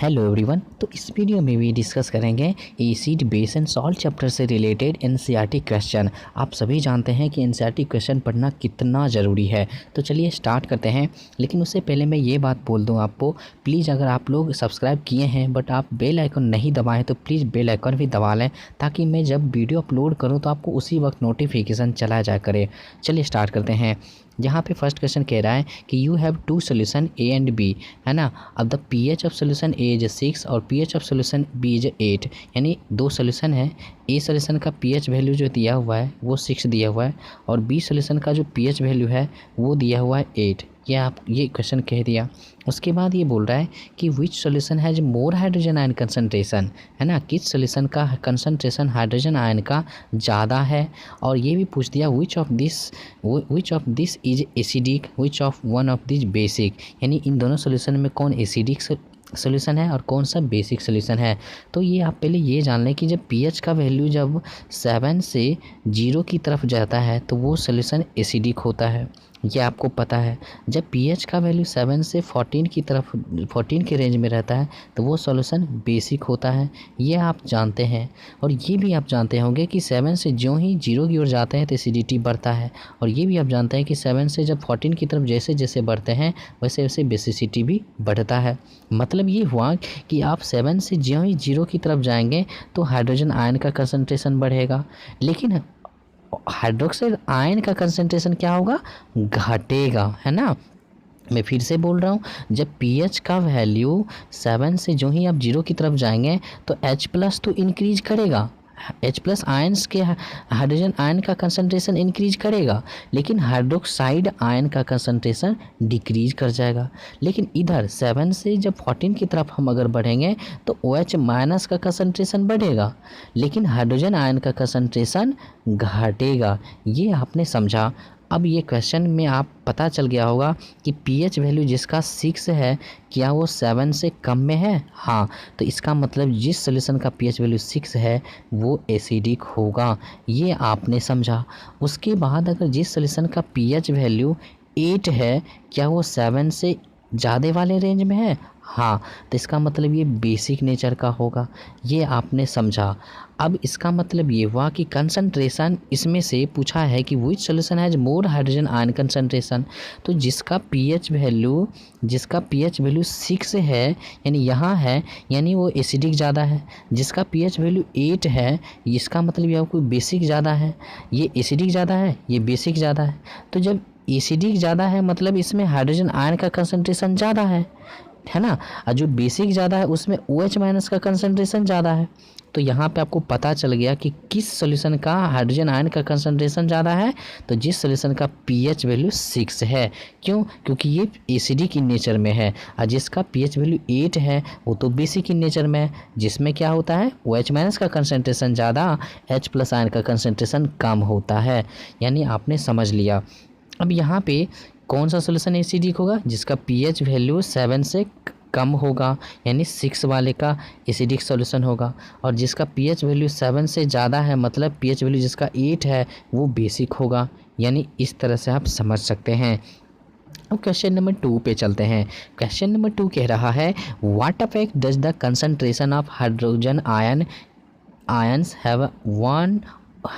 Hello everyone. तो इस video में भी डिस्कस करेंगे acid base and salt chapter से रिलेटेड एनसीईआरटी क्वेश्चन। आप सभी जानते हैं कि एनसीईआरटी क्वेश्चन पढ़ना कितना ज़रूरी है। तो चलिए स्टार्ट करते हैं। लेकिन उससे पहले मैं ये बात बोल दूं आपको, प्लीज़ अगर आप लोग सब्सक्राइब किए हैं बट आप बेल आइकन नहीं दबाएं तो प्लीज़ बेल आइकन भी दबा लें, ताकि मैं जब वीडियो अपलोड करूँ तो आपको उसी वक्त नोटिफिकेशन चला जाया करे। चलिए स्टार्ट करते हैं। यहाँ पे फर्स्ट क्वेश्चन कह रहा है कि you have two solution A and B, है ना। अब the pH of solution A is 6 और pH of solution B is 8, यानी दो सोल्यूशन है। ए सोल्यूशन का पीएच वैल्यू जो दिया हुआ है वो 6 दिया हुआ है और बी सोल्यूशन का जो पीएच वैल्यू है वो दिया हुआ है 8। ये क्वेश्चन कह दिया। उसके बाद ये बोल रहा है कि which solution has more hydrogen ion concentration, है ना, किस सोल्यूशन का कंसनट्रेशन हाइड्रोजन आयन का ज़्यादा है। और ये भी पूछ दिया which of this is acidic, which of one of this basic, यानी इन दोनों सोल्यूशन में कौन एसिडिक सोल्यूशन है और कौन सा बेसिक सोल्यूशन है। तो ये आप पहले ये जान लें कि जब पीएच का वैल्यू जब 7 से 0 की तरफ जाता है तो वो सोल्यूशन एसिडिक होता है, ये आपको पता है। जब पीएच का वैल्यू 7 से 14 की तरफ 14 के रेंज में रहता है तो वो सॉल्यूशन बेसिक होता है, ये आप जानते हैं। और ये भी आप जानते होंगे कि 7 से जो ही 0 की ओर जाते हैं तो एसिडिटी बढ़ता है। और ये भी आप जानते हैं कि 7 से जब 14 की तरफ जैसे जैसे बढ़ते हैं वैसे वैसे बेसिसिटी भी बढ़ता है। मतलब ये हुआ कि आप 7 से जो ही 0 की तरफ जाएंगे तो हाइड्रोजन आयन का कंसंट्रेशन बढ़ेगा, लेकिन हाइड्रोक्साइड आयन का कंसंट्रेशन क्या होगा, घटेगा, है ना। मैं फिर से बोल रहा हूँ, जब पीएच का वैल्यू 7 से जो ही आप 0 की तरफ जाएंगे तो H+ तो इंक्रीज करेगा, H+ आयन्स के हाइड्रोजन आयन का कंसंट्रेशन इंक्रीज करेगा, लेकिन हाइड्रोक्साइड आयन का कंसंट्रेशन डिक्रीज कर जाएगा। लेकिन इधर 7 से जब 14 की तरफ हम अगर बढ़ेंगे तो OH- का कंसंट्रेशन बढ़ेगा, लेकिन हाइड्रोजन आयन का कंसंट्रेशन घटेगा। ये आपने समझा। अब ये क्वेश्चन में आप पता चल गया होगा कि पीएच वैल्यू जिसका 6 है क्या वो 7 से कम में है। हाँ, तो इसका मतलब जिस सोल्यूशन का पीएच वैल्यू 6 है वो एसिडिक होगा, ये आपने समझा। उसके बाद अगर जिस सोल्यूशन का पीएच वैल्यू 8 है क्या वो 7 से ज़्यादा वाले रेंज में है। हाँ, तो इसका मतलब ये बेसिक नेचर का होगा, ये आपने समझा। अब इसका मतलब ये हुआ कि कंसंट्रेशन इसमें से पूछा है कि which solution has more hydrogen ion concentration, तो जिसका पीएच वैल्यू 6 है यानी यहाँ है, यानी वो एसिडिक ज़्यादा है। जिसका पीएच वैल्यू 8 है इसका मतलब ये आपको बेसिक ज़्यादा है, ये एसिडिक ज़्यादा है, ये बेसिक ज़्यादा है। तो जब एसिडिक ज़्यादा है मतलब इसमें हाइड्रोजन आयन का कंसंट्रेशन ज़्यादा है ना, और जो बेसिक ज़्यादा है उसमें OH- का कंसंट्रेशन ज़्यादा है। तो यहाँ पे आपको पता चल गया कि किस सोल्यूशन का हाइड्रोजन आयन का कंसंट्रेशन ज़्यादा है, तो जिस सोल्यूशन का पीएच वैल्यू 6 है। क्यों? क्योंकि ये एसिडिक इन नेचर में है, और जिसका पीएच वैल्यू 8 है वो तो बेसिक इन नेचर में है, जिसमें क्या होता है OH- का कंसंट्रेशन ज़्यादा, H+ आयन का कंसंट्रेशन कम होता है। यानी आपने समझ लिया। अब यहाँ पे कौन सा सोल्यूशन एसिडिक होगा, जिसका पीएच वैल्यू 7 से कम होगा, यानी 6 वाले का एसिडिक सॉल्यूशन होगा। और जिसका पीएच वैल्यू 7 से ज़्यादा है मतलब पीएच वैल्यू जिसका 8 है वो बेसिक होगा। यानी इस तरह से आप समझ सकते हैं। अब क्वेश्चन नंबर 2 पे चलते हैं। क्वेश्चन नंबर 2 कह रहा है what affect does the concentration of hydrogen ions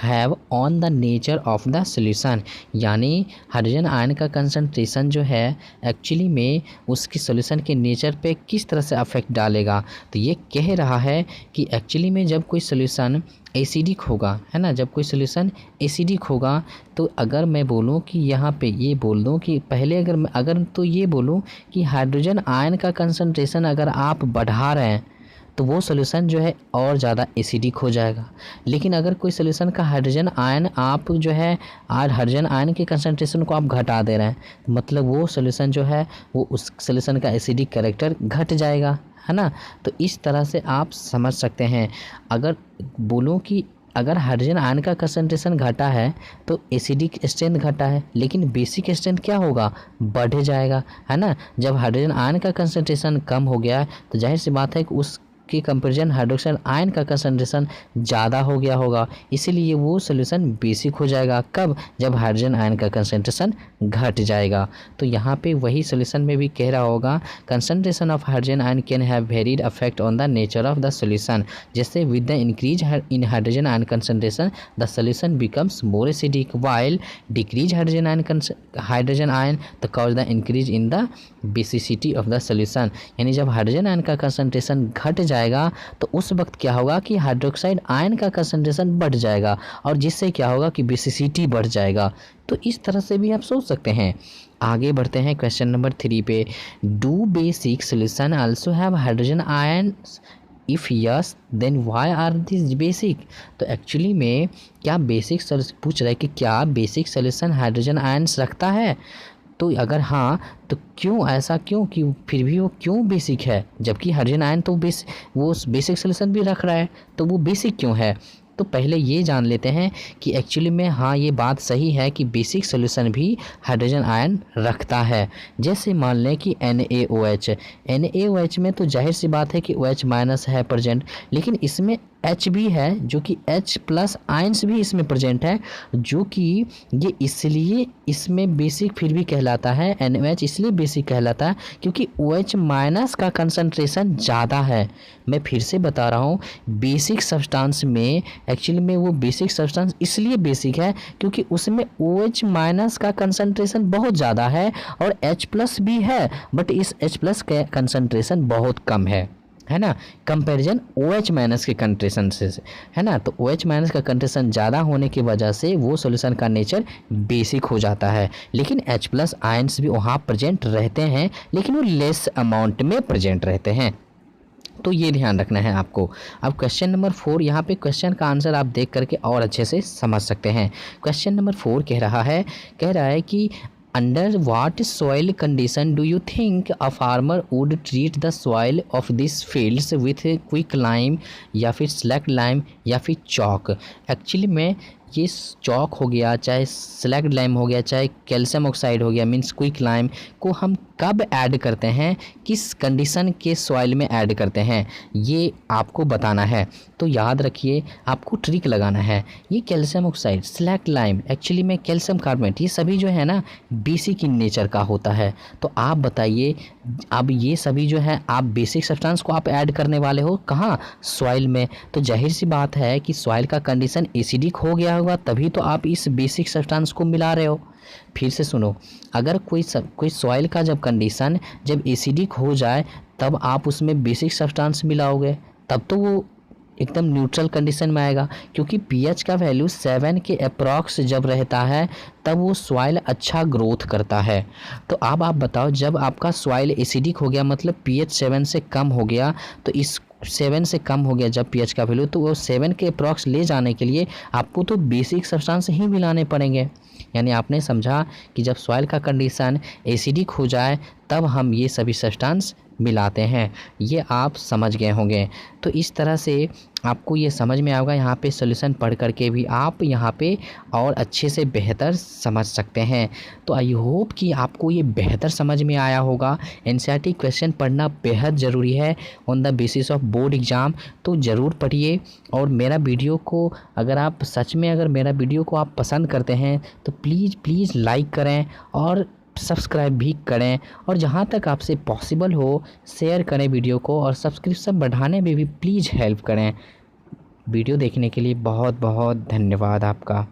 have on the nature of the solution, यानी हाइड्रोजन आयन का कंसंट्रेशन जो है एक्चुअली में उसकी सोल्यूशन के नेचर पे किस तरह से अफेक्ट डालेगा। तो ये कह रहा है कि एक्चुअली में जब कोई सोल्यूशन एसिडिक होगा, है ना, जब कोई सोल्यूशन एसिडिक होगा तो अगर मैं बोलूँ कि यहाँ पे ये बोल दूँ कि पहले अगर तो ये बोलूँ कि हाइड्रोजन आयन का कंसंट्रेशन अगर आप बढ़ा रहे हैं तो वो सोल्यूशन जो है और ज़्यादा एसिडिक हो जाएगा। लेकिन अगर कोई सोल्यूशन का हाइड्रोजन आयन आप जो है हाइड्रोजन आयन के कंसंट्रेशन को आप घटा दे रहे हैं मतलब वो सोल्यूशन जो है वो उस सोल्यूशन का एसिडिक कैरेक्टर घट जाएगा, है ना। तो इस तरह से आप समझ सकते हैं। अगर बोलूँ कि अगर हाइड्रोजन आयन का कंसंट्रेशन घटा है तो एसिडिक स्ट्रेंथ घटा है, लेकिन बेसिक स्ट्रेंथ क्या होगा, बढ़ जाएगा, है ना। जब हाइड्रोजन आयन का कंसंट्रेशन कम हो गया तो जाहिर सी बात है कि उस के कंपेरिजन हाइड्रोक्साइड आयन का कंसंट्रेशन ज़्यादा हो गया होगा, इसीलिए वो सोल्यूशन बेसिक हो जाएगा। कब? जब हाइड्रोजन आयन का कंसंट्रेशन घट जाएगा। तो यहाँ पे वही सोल्यूशन में भी कह रहा होगा concentration of hydrogen ion can have varied affect on the nature of the solution. जैसे with the increase in hydrogen ion concentration the solution becomes more acidic, while decrease hydrogen ion the cause the increase in the basicity of the solution. यानी जब hydrogen ion का concentration घट जाएगा तो उस वक्त क्या होगा कि हाइड्रोक्साइड आयन का कंसंट्रेशन बढ़ जाएगा, और जिससे क्या होगा कि बेसिसिटी बढ़ जाएगा। तो इस तरह से भी आप सोच सकते हैं। आगे बढ़ते हैं क्वेश्चन नंबर 3 पे। Do basic solution also have hydrogen ion? If yes then why are this basic? तो एक्चुअली में क्या बेसिक पूछ रहा है कि क्या बेसिक सोल्यूशन हाइड्रोजन आयन्स रखता है? तो अगर हाँ तो क्यों, ऐसा क्यों कि फिर भी वो क्यों बेसिक है, जबकि हाइड्रोजन आयन तो वो बेसिक सोल्यूशन भी रख रहा है, तो वो बेसिक क्यों है? तो पहले ये जान लेते हैं कि एक्चुअली में हाँ ये बात सही है कि बेसिक सोल्यूशन भी हाइड्रोजन आयन रखता है। जैसे मान लें कि NaOH में तो जाहिर सी बात है कि OH माइनस है प्रेजेंट, लेकिन इसमें H भी है जो कि H प्लस आयन्स भी इसमें प्रेजेंट है, जो कि ये इसलिए इसमें बेसिक फिर भी कहलाता है। NaOH इसलिए बेसिक कहलाता है क्योंकि OH माइनस का कंसंट्रेशन ज़्यादा है। मैं फिर से बता रहा हूँ, बेसिक सब्सटेंस में एक्चुअली में वो बेसिक सब्सटेंस इसलिए बेसिक है क्योंकि उसमें OH माइनस का कंसंट्रेशन बहुत ज़्यादा है और H प्लस भी है, बट इस H प्लस का कंसंट्रेशन बहुत कम है ना, कंपैरिजन OH माइनस के कंसंट्रेशन से, है ना। तो OH माइनस का कंसंट्रेशन ज़्यादा होने की वजह से वो सॉल्यूशन का नेचर बेसिक हो जाता है। लेकिन H प्लस आयन्स भी वहाँ प्रेजेंट रहते हैं, लेकिन वो लेस अमाउंट में प्रेजेंट रहते हैं। तो ये ध्यान रखना है आपको। अब क्वेश्चन नंबर 4, यहाँ पे क्वेश्चन का आंसर आप देख करके और अच्छे से समझ सकते हैं। क्वेश्चन नंबर 4 कह रहा है कि under what soil condition do you think a farmer would treat the soil of this fields with quick lime या फिर स्लैक्ड लाइम या फिर चॉक? एक्चुअली में ये चॉक हो गया, चाहे स्लैक्ड लाइम हो गया, चाहे कैल्शियम ऑक्साइड हो गया, मीन्स क्विक लाइम को हम कब ऐड करते हैं, किस कंडीशन के सॉइल में ऐड करते हैं, ये आपको बताना है। तो याद रखिए, आपको ट्रिक लगाना है। ये calcium oxide, slaked lime, actually में कैल्शियम कार्बोनेट, ये सभी जो है ना बेसिक इन नेचर का होता है। तो आप बताइए, अब ये सभी जो है आप बेसिक सब्सटेंस को आप ऐड करने वाले हो कहाँ? सॉइल में। तो जाहिर सी बात है कि सॉइल का कंडीशन एसिडिक हो गया होगा, तभी तो आप इस बेसिक सब्सटेंस को मिला रहे हो। फिर से सुनो, अगर कोई सॉइल का जब कंडीशन जब एसिडिक हो जाए तब आप उसमें बेसिक सब्सटेंस मिलाओगे, तब तो वो एकदम न्यूट्रल कंडीशन में आएगा, क्योंकि पीएच का वैल्यू 7 के अप्रॉक्स जब रहता है तब वो सॉइल अच्छा ग्रोथ करता है। तो अब आप बताओ, जब आपका सॉइल एसिडिक हो गया मतलब पीएच 7 से कम हो गया, तो इस 7 से कम हो गया जब पीएच का वैल्यू, तो वो 7 के अप्रॉक्स ले जाने के लिए आपको तो बेसिक सब्सटेंस ही मिलाने पड़ेंगे। यानी आपने समझा कि जब सॉइल का कंडीशन एसिडिक हो जाए तब हम ये सभी सब्सटेंस मिलाते हैं। ये आप समझ गए होंगे। तो इस तरह से आपको ये समझ में आएगा। यहाँ पे सॉल्यूशन पढ़ करके भी आप यहाँ पे और अच्छे से बेहतर समझ सकते हैं। तो आई होप कि आपको ये बेहतर समझ में आया होगा। एनसीईआरटी क्वेश्चन पढ़ना बेहद ज़रूरी है on the basis of board exam. तो ज़रूर पढ़िए, और मेरा वीडियो को अगर आप सच में अगर मेरा वीडियो को आप पसंद करते हैं तो प्लीज़ लाइक करें और सब्सक्राइब भी करें, और जहाँ तक आपसे पॉसिबल हो शेयर करें वीडियो को, और सब्सक्रिप्शन बढ़ाने में भी प्लीज़ हेल्प करें। वीडियो देखने के लिए बहुत बहुत धन्यवाद आपका।